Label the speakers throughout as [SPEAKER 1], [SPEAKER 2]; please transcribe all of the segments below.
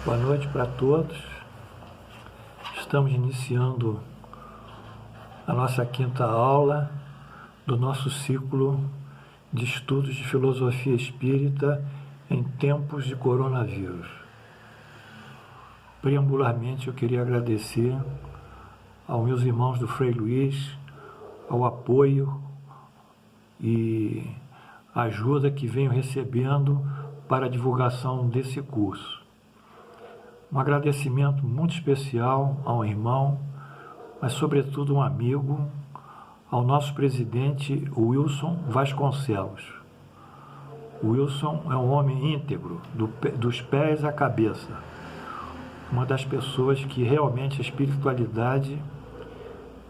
[SPEAKER 1] Boa noite para todos. Estamos iniciando a nossa quinta aula do nosso ciclo de estudos de filosofia espírita em tempos de coronavírus. Preambularmente, eu queria agradecer aos meus irmãos do Frei Luiz, ao apoio e ajuda que venho recebendo para a divulgação desse curso. Um agradecimento muito especial ao irmão, mas sobretudo um amigo, ao nosso presidente Wilson Vasconcelos. O Wilson é um homem íntegro, dos pés à cabeça. Uma das pessoas que realmente a espiritualidade,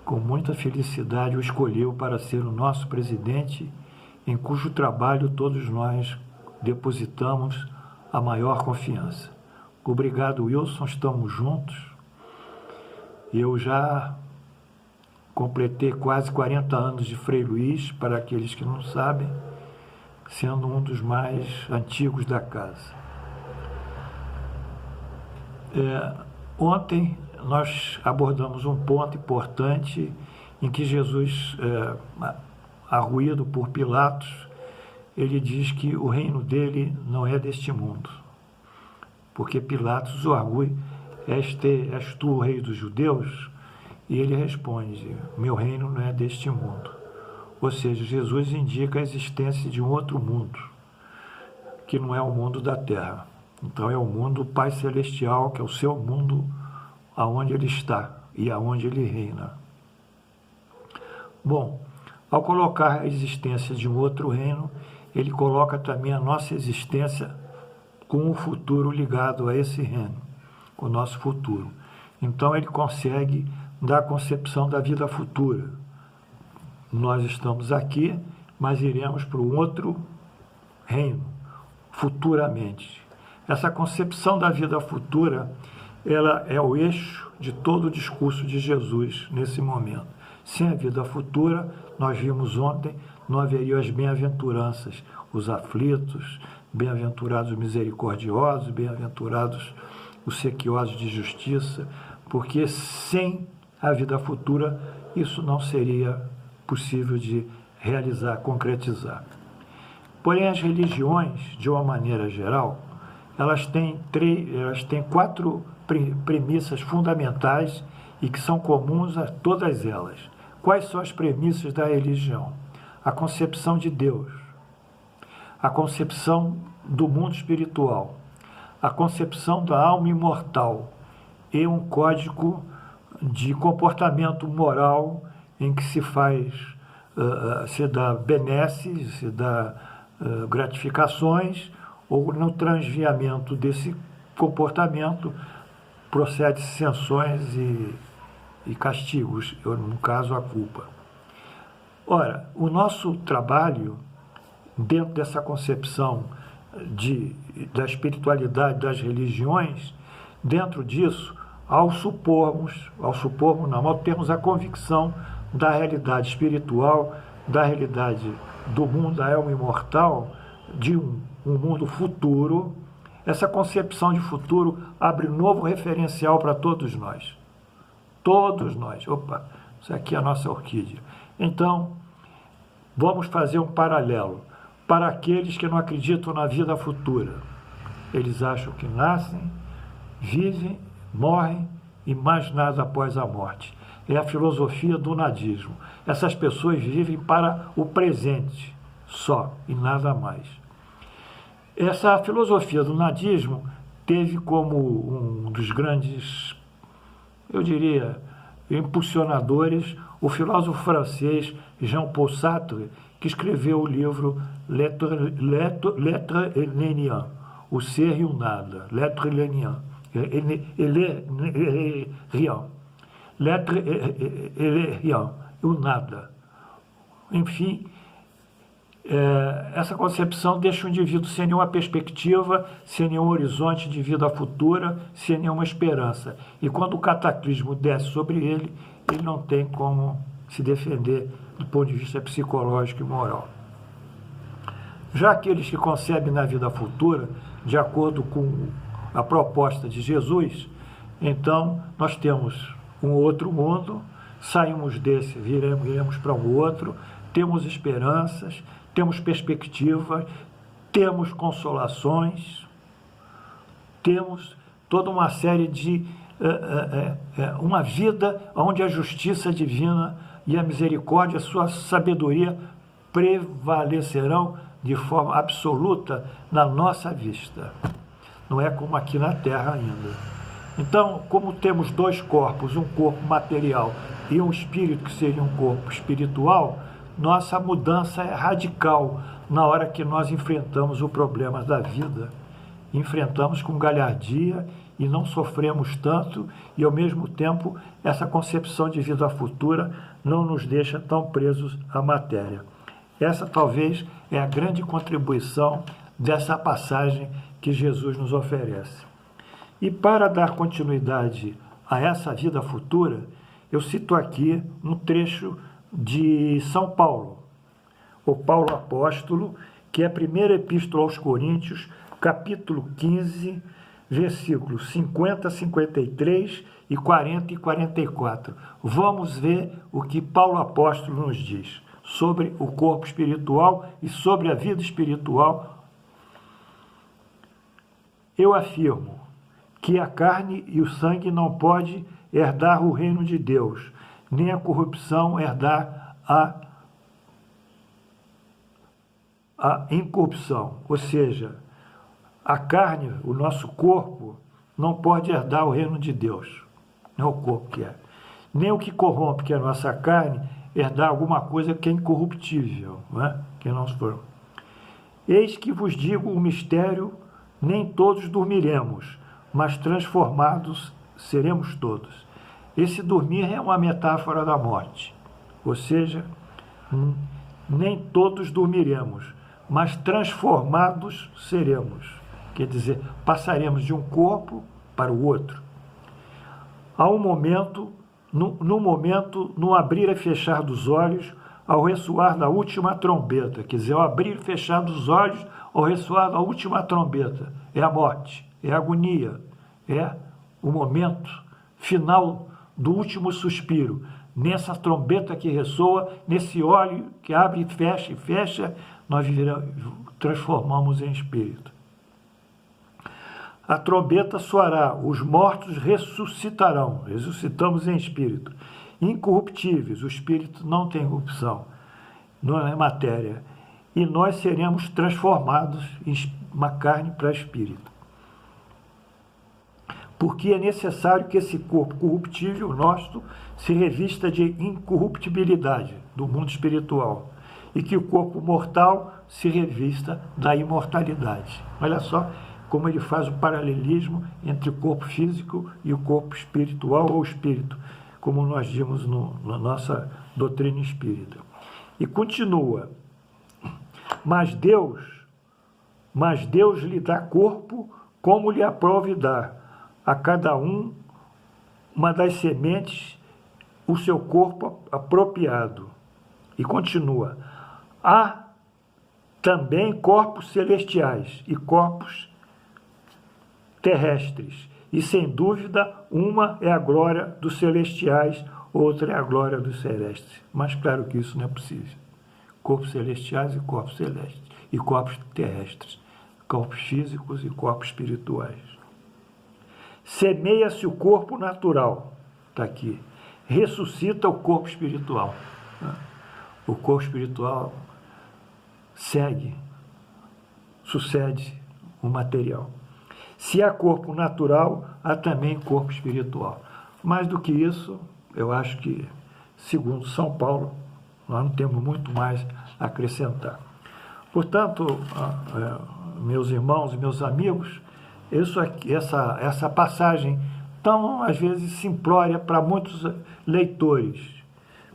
[SPEAKER 1] com muita felicidade, o escolheu para ser o nosso presidente, em cujo trabalho todos nós depositamos a maior confiança. Obrigado, Wilson, estamos juntos. Eu já completei quase 40 anos de Frei Luiz, para aqueles que não sabem, sendo um dos mais antigos da casa. Ontem nós abordamos um ponto importante em que Jesus, arruído por Pilatos, ele diz que o reino dele não é deste mundo. Porque Pilatos o argue, és tu o rei dos judeus? E ele responde, meu reino não é deste mundo. Ou seja, Jesus indica a existência de um outro mundo, que não é o mundo da terra. Então é o mundo Pai Celestial, que é o seu mundo, aonde ele está e aonde ele reina. Bom, ao colocar a existência de um outro reino, ele coloca também a nossa existência com o futuro ligado a esse reino, com o nosso futuro. Então ele consegue dar a concepção da vida futura. Nós estamos aqui, mas iremos para um outro reino, futuramente. Essa concepção da vida futura, ela é o eixo de todo o discurso de Jesus nesse momento. Sem a vida futura, nós vimos ontem, não haveriam as bem-aventuranças, os aflitos, bem-aventurados os misericordiosos, bem-aventurados os sequiosos de justiça, porque sem a vida futura isso não seria possível de realizar, concretizar. Porém, as religiões, de uma maneira geral, elas têm quatro premissas fundamentais e que são comuns a todas elas. Quais são as premissas da religião? A concepção de Deus, a concepção do mundo espiritual, a concepção da alma imortal e um código de comportamento moral em que se dá benesses, se dá gratificações, ou no transviamento desse comportamento procede-se sanções e castigos, no caso a culpa. Ora, o nosso trabalho, dentro dessa concepção da espiritualidade das religiões, dentro disso, ao termos a convicção da realidade espiritual, da realidade do mundo da alma imortal, de um mundo futuro, essa concepção de futuro abre um novo referencial para todos nós. Todos nós. Opa, isso aqui é a nossa orquídea. Então, vamos fazer um paralelo. Para aqueles que não acreditam na vida futura, eles acham que nascem, vivem, morrem e mais nada após a morte. É a filosofia do nadismo. Essas pessoas vivem para o presente só e nada mais. Essa filosofia do nadismo teve como um dos grandes, eu diria, impulsionadores o filósofo francês Jean-Paul Sartre, que escreveu o livro L'être et le néant, o ser e o nada, L'être et le néant, rien, L'être et le rien, o nada. Enfim, essa concepção deixa o indivíduo sem nenhuma perspectiva, sem nenhum horizonte de vida futura, sem nenhuma esperança. E quando o cataclismo desce sobre ele, ele não tem como se defender do ponto de vista psicológico e moral. Já aqueles que concebem na vida futura, de acordo com a proposta de Jesus, então nós temos um outro mundo, saímos desse, viremos para um outro, temos esperanças, temos perspectivas, temos consolações, temos toda uma série de uma vida onde a justiça divina e a misericórdia, a sua sabedoria prevalecerão de forma absoluta na nossa vista. Não é como aqui na Terra ainda. Então, como temos dois corpos, um corpo material e um espírito que seria um corpo espiritual, nossa mudança é radical na hora que nós enfrentamos o problema da vida. Enfrentamos com galhardia e não sofremos tanto, e ao mesmo tempo essa concepção de vida futura não nos deixa tão presos à matéria. Essa talvez é a grande contribuição dessa passagem que Jesus nos oferece. E para dar continuidade a essa vida futura, eu cito aqui um trecho de São Paulo, o Paulo Apóstolo, que é a primeira epístola aos Coríntios, capítulo 15, versículos 50, 53 e 40 e 44. Vamos ver o que Paulo Apóstolo nos diz sobre o corpo espiritual e sobre a vida espiritual. Eu afirmo que a carne e o sangue não podem herdar o reino de Deus, nem a corrupção herdar a incorrupção. Ou seja, a carne, o nosso corpo, não pode herdar o reino de Deus. Não é o corpo que é. Nem o que corrompe, que é a nossa carne, herdar alguma coisa que é incorruptível, não é? Que não for. Eis que vos digo o mistério, nem todos dormiremos, mas transformados seremos todos. Esse dormir é uma metáfora da morte. Ou seja, nem todos dormiremos, mas transformados seremos. Quer dizer, passaremos de um corpo para o outro. Há um momento, no abrir e fechar dos olhos, ao ressoar da última trombeta. Quer dizer, ao abrir e fechar dos olhos, ao ressoar da última trombeta. É a morte, é a agonia, é o momento final do último suspiro. Nessa trombeta que ressoa, nesse olho que abre e fecha, nós transformamos em espírito. A trombeta soará, os mortos ressuscitarão, ressuscitamos em espírito. Incorruptíveis, o espírito não tem corrupção, não é matéria. E nós seremos transformados em uma carne para espírito. Porque é necessário que esse corpo corruptível nosso se revista de incorruptibilidade do mundo espiritual e que o corpo mortal se revista da imortalidade. Olha só como ele faz o paralelismo entre o corpo físico e o corpo espiritual ou espírito, como nós vimos na nossa doutrina espírita. E continua, mas Deus lhe dá corpo como lhe aprove dar, a cada uma das sementes o seu corpo apropriado. E continua, há também corpos celestiais e corpos terrestres, e sem dúvida uma é a glória dos celestiais, outra é a glória dos celestes. Mas claro que isso não é possível. Corpos celestiais e corpos celestes, e corpos terrestres, corpos físicos e corpos espirituais. Semeia-se o corpo natural, está aqui, ressuscita o corpo espiritual. O corpo espiritual sucede o material. Se há corpo natural, há também corpo espiritual. Mais do que isso, eu acho que, segundo São Paulo, nós não temos muito mais a acrescentar. Portanto, meus irmãos e meus amigos, essa passagem tão, às vezes, simplória para muitos leitores.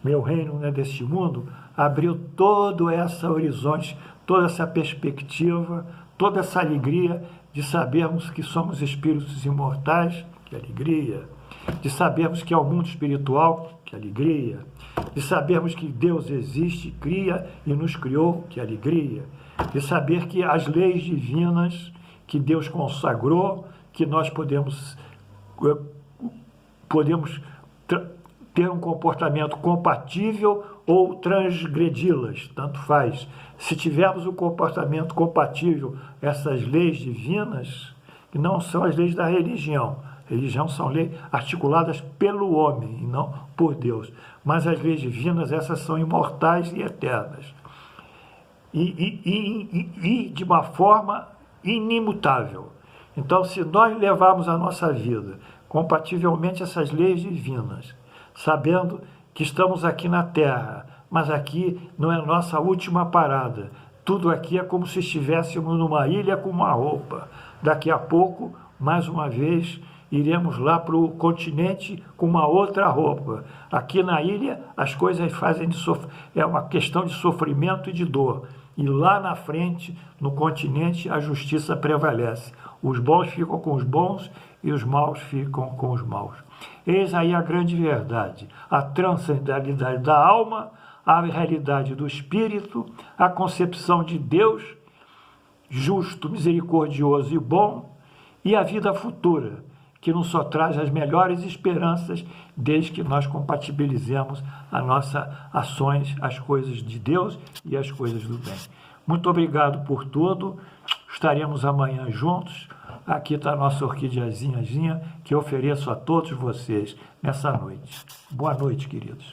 [SPEAKER 1] Meu reino não é deste mundo, abriu todo esse horizonte, toda essa perspectiva, toda essa alegria de sabermos que somos espíritos imortais, que alegria, de sabermos que há o mundo espiritual, que alegria, de sabermos que Deus existe, cria e nos criou, que alegria, de saber que as leis divinas que Deus consagrou, que nós podemos ter um comportamento compatível ou transgredi-las, tanto faz. Se tivermos um comportamento compatível, essas leis divinas, que não são as leis da religião. Religião são leis articuladas pelo homem e não por Deus. Mas as leis divinas, essas são imortais e eternas. E de uma forma inimutável. Então, se nós levarmos a nossa vida compativelmente essas leis divinas, sabendo que estamos aqui na Terra, mas aqui não é a nossa última parada. Tudo aqui é como se estivéssemos numa ilha com uma roupa. Daqui a pouco, mais uma vez, iremos lá para o continente com uma outra roupa. Aqui na ilha, as coisas fazem é uma questão de sofrimento e de dor. E lá na frente, no continente, a justiça prevalece. Os bons ficam com os bons e os maus ficam com os maus. Eis aí a grande verdade, a transcendentalidade da alma, a realidade do espírito, a concepção de Deus, justo, misericordioso e bom, e a vida futura, que nos só traz as melhores esperanças, desde que nós compatibilizemos as nossas ações, as coisas de Deus e as coisas do bem. Muito obrigado por tudo, estaremos amanhã juntos. Aqui está a nossa orquidiazinha que eu ofereço a todos vocês nessa noite. Boa noite, queridos.